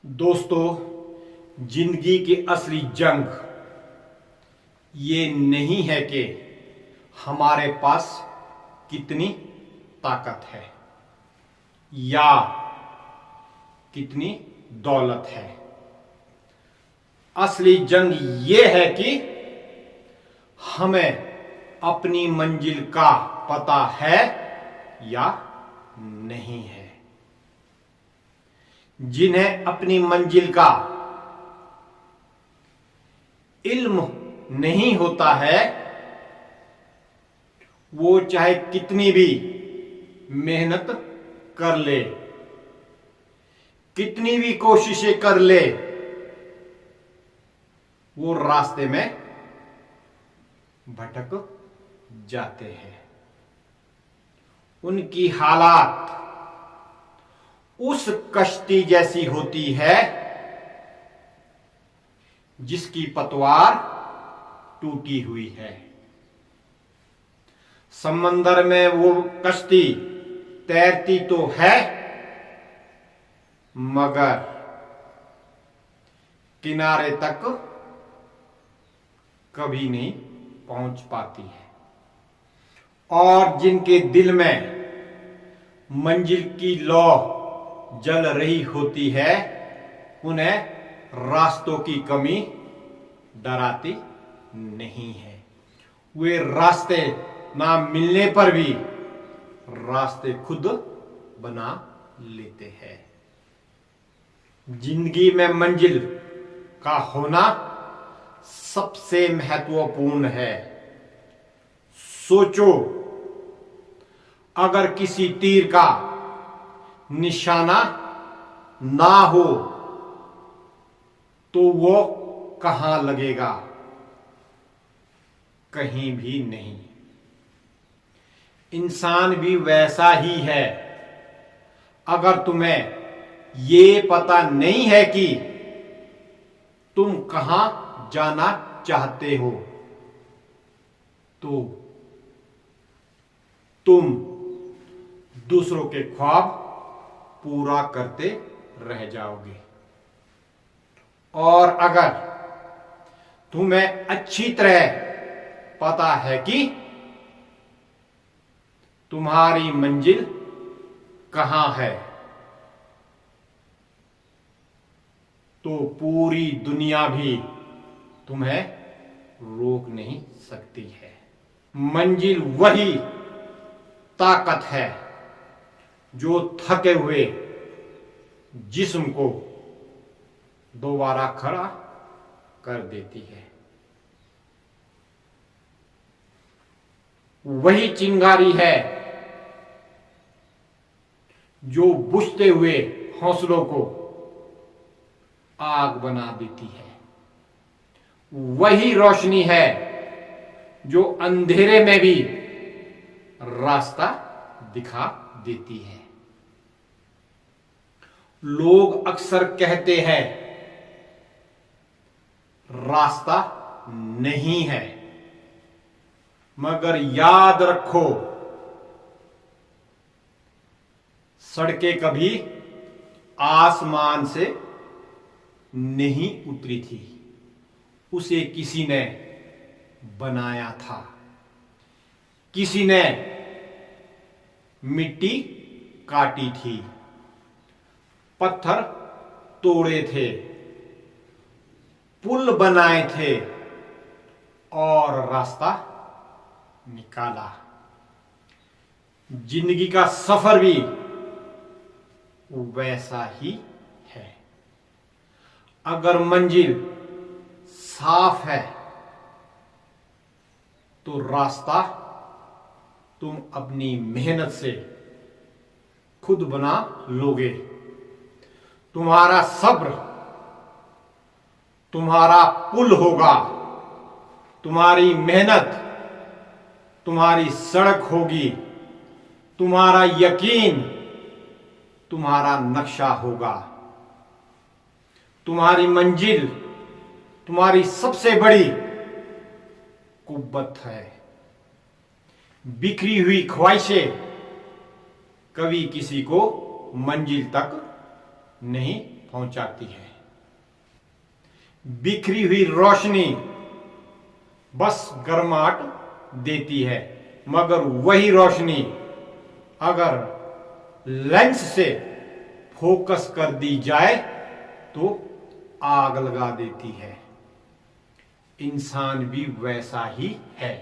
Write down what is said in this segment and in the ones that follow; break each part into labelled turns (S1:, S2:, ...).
S1: दोस्तों, जिंदगी की असली जंग ये नहीं है कि हमारे पास कितनी ताकत है या कितनी दौलत है। असली जंग ये है कि हमें अपनी मंजिल का पता है या नहीं है। जिन्हें अपनी मंजिल का इल्म नहीं होता है, वो चाहे कितनी भी मेहनत कर ले, कितनी भी कोशिशें कर ले, वो रास्ते में भटक जाते हैं। उनकी हालात उस कश्ती जैसी होती है जिसकी पतवार टूटी हुई है। समंदर में वो कश्ती तैरती तो है, मगर किनारे तक कभी नहीं पहुंच पाती है। और जिनके दिल में मंजिल की लौ जल रही होती है, उन्हें रास्तों की कमी डराती नहीं है। वे रास्ते ना मिलने पर भी रास्ते खुद बना लेते हैं। जिंदगी में मंजिल का होना सबसे महत्वपूर्ण है। सोचो, अगर किसी तीर का निशाना ना हो तो वो कहां लगेगा? कहीं भी नहीं। इंसान भी वैसा ही है। अगर तुम्हें ये पता नहीं है कि तुम कहां जाना चाहते हो, तो तुम दूसरों के ख्वाब पूरा करते रह जाओगे। और अगर तुम्हें अच्छी तरह पता है कि तुम्हारी मंजिल कहां है, तो पूरी दुनिया भी तुम्हें रोक नहीं सकती है। मंजिल वही ताकत है जो थके हुए जिस्म को दोबारा खड़ा कर देती है। वही चिंगारी है जो बुझते हुए हौसलों को आग बना देती है। वही रोशनी है जो अंधेरे में भी रास्ता दिखा देती है। लोग अक्सर कहते हैं रास्ता नहीं है, मगर याद रखो, सड़कें कभी आसमान से नहीं उतरी थी, उसे किसी ने बनाया था। किसी ने मिट्टी काटी थी, पत्थर तोड़े थे, पुल बनाए थे और रास्ता निकाला। जिंदगी का सफर भी वैसा ही है। अगर मंजिल साफ है तो रास्ता तुम अपनी मेहनत से खुद बना लोगे। तुम्हारा सब्र तुम्हारा पुल होगा, तुम्हारी मेहनत तुम्हारी सड़क होगी, तुम्हारा यकीन तुम्हारा नक्शा होगा। तुम्हारी मंजिल तुम्हारी सबसे बड़ी कुव्वत है। बिखरी हुई ख्वाहिशें कभी किसी को मंजिल तक नहीं पहुंचाती है। बिखरी हुई रोशनी बस गर्माहट देती है, मगर वही रोशनी अगर लेंस से फोकस कर दी जाए तो आग लगा देती है। इंसान भी वैसा ही है।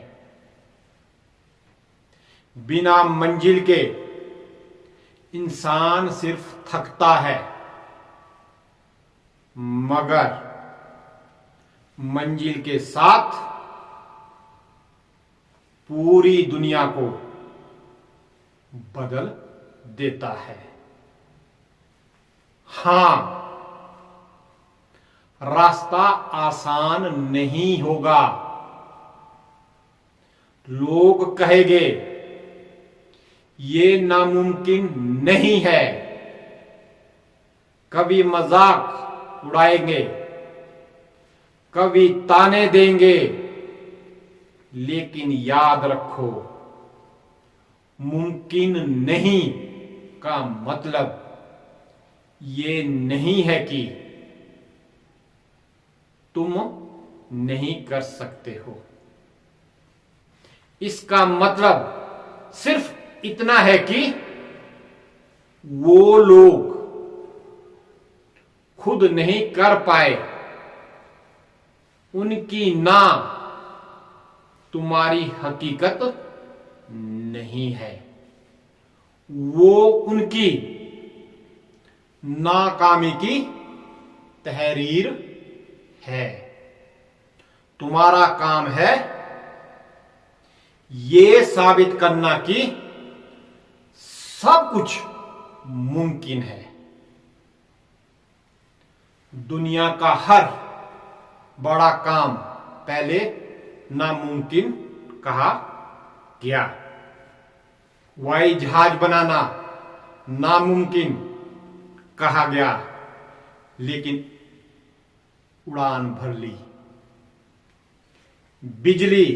S1: बिना मंजिल के इंसान सिर्फ थकता है, मगर मंजिल के साथ पूरी दुनिया को बदल देता है। हां, रास्ता आसान नहीं होगा। लोग कहेंगे ये नामुमकिन नहीं है, कभी मजाक उड़ाएंगे, कभी ताने देंगे, लेकिन याद रखो, मुमकिन नहीं का मतलब ये नहीं है कि तुम नहीं कर सकते हो। इसका मतलब सिर्फ इतना है कि वो लोग खुद नहीं कर पाए, उनकी ना तुम्हारी हकीकत नहीं है, वो उनकी नाकामी की तहरीर है। तुम्हारा काम है ये साबित करना कि सब कुछ मुमकिन है। दुनिया का हर बड़ा काम पहले नामुमकिन कहा गया। हवाई जहाज बनाना नामुमकिन कहा गया, लेकिन उड़ान भर ली। बिजली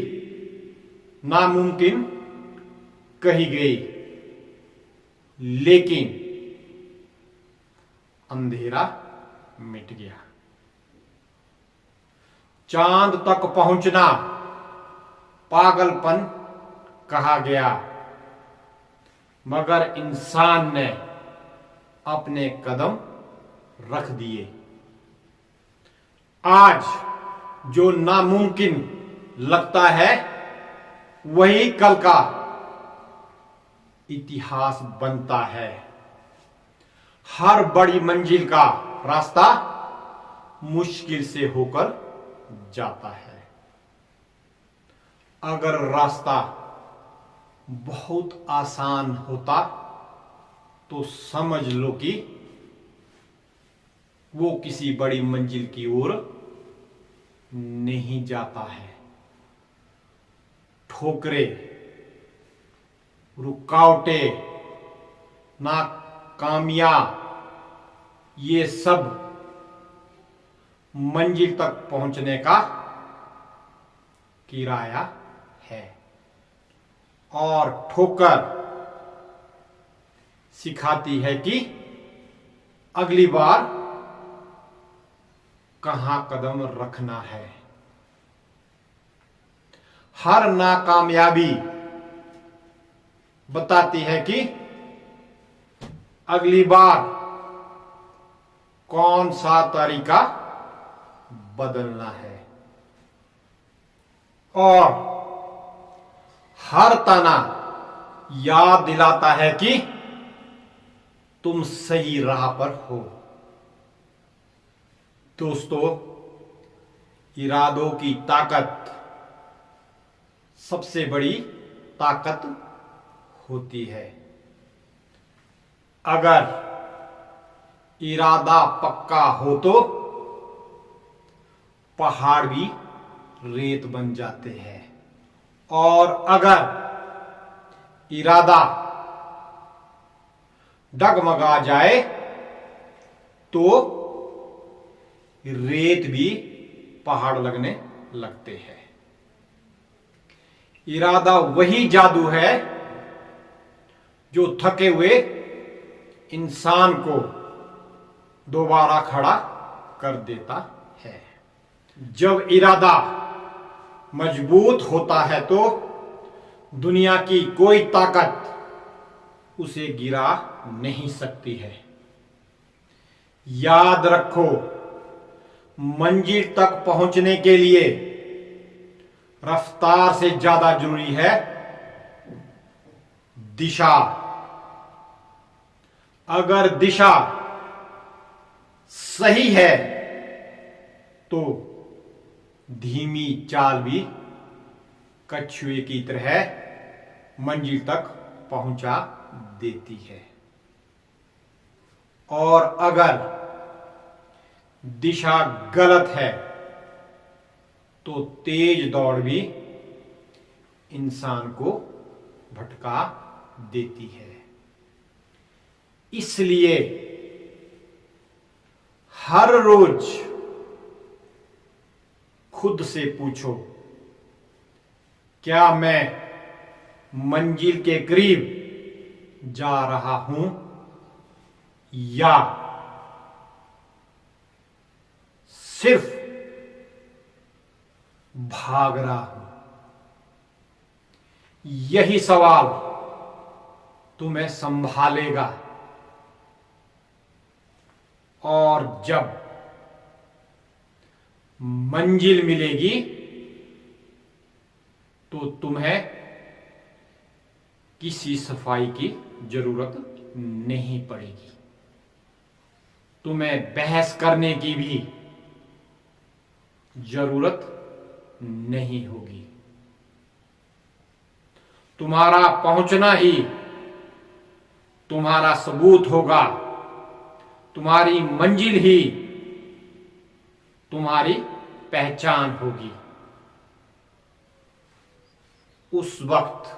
S1: नामुमकिन कही गई, लेकिन अंधेरा मिट गया। चांद तक पहुंचना पागलपन कहा गया, मगर इंसान ने अपने कदम रख दिए। आज जो नामुमकिन लगता है वही कल का इतिहास बनता है। हर बड़ी मंजिल का रास्ता मुश्किल से होकर जाता है। अगर रास्ता बहुत आसान होता तो समझ लो कि वो किसी बड़ी मंजिल की ओर नहीं जाता है। ठोकरे, रुकावटें, नाकामियां, ये सब मंजिल तक पहुंचने का किराया है। और ठोकर सिखाती है कि अगली बार कहां कदम रखना है। हर नाकामयाबी बताती है कि अगली बार कौन सा तरीका बदलना है। और हर ताना याद दिलाता है कि तुम सही राह पर हो। दोस्तों, इरादों की ताकत सबसे बड़ी ताकत होती है। अगर इरादा पक्का हो तो पहाड़ भी रेत बन जाते हैं, और अगर इरादा डगमगा जाए तो रेत भी पहाड़ लगने लगते हैं। इरादा वही जादू है जो थके हुए इंसान को दोबारा खड़ा कर देता है। जब इरादा मजबूत होता है तो दुनिया की कोई ताकत उसे गिरा नहीं सकती है। याद रखो, मंजिल तक पहुंचने के लिए रफ्तार से ज्यादा जरूरी है दिशा। अगर दिशा सही है तो धीमी चाल भी कछुए की तरह मंजिल तक पहुंचा देती है, और अगर दिशा गलत है तो तेज दौड़ भी इंसान को भटका देती है। इसलिए हर रोज खुद से पूछो, क्या मैं मंजिल के करीब जा रहा हूं या सिर्फ भाग रहा हूं? यही सवाल तुम्हें संभालेगा, और जब मंजिल मिलेगी तो तुम्हें किसी सफाई की जरूरत नहीं पड़ेगी। तुम्हें बहस करने की भी जरूरत नहीं होगी। तुम्हारा पहुंचना ही तुम्हारा सबूत होगा। तुम्हारी मंजिल ही तुम्हारी पहचान होगी। उस वक्त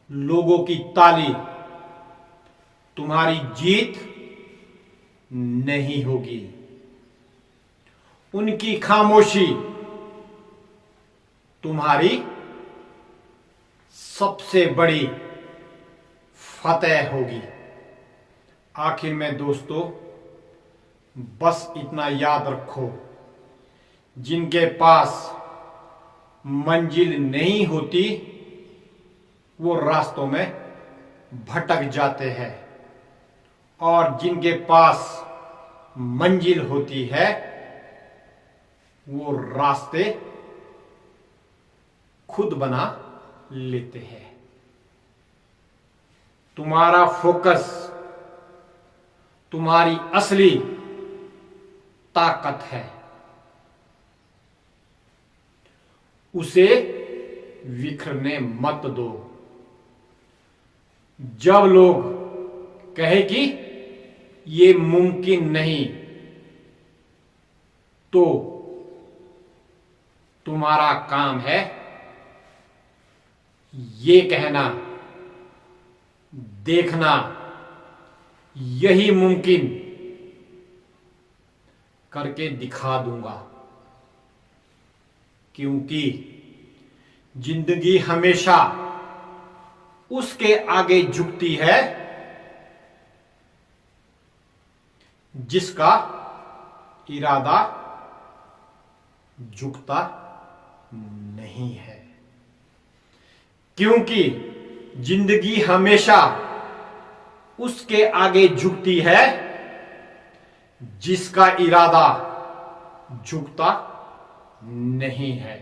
S1: लोगों की ताली तुम्हारी जीत नहीं होगी। उनकी खामोशी तुम्हारी सबसे बड़ी फतेह होगी। आखिर में दोस्तों, बस इतना याद रखो, जिनके पास मंजिल नहीं होती वो रास्तों में भटक जाते हैं, और जिनके पास मंजिल होती है वो रास्ते खुद बना लेते हैं। तुम्हारा फोकस तुम्हारी असली ताकत है, उसे बिखरने मत दो। जब लोग कहे कि ये मुमकिन नहीं, तो तुम्हारा काम है ये कहना, देखना, यही मुमकिन करके दिखा दूंगा। क्योंकि जिंदगी हमेशा उसके आगे झुकती है जिसका इरादा झुकता नहीं है। क्योंकि जिंदगी हमेशा उसके आगे झुकती है जिसका इरादा झुकता नहीं है।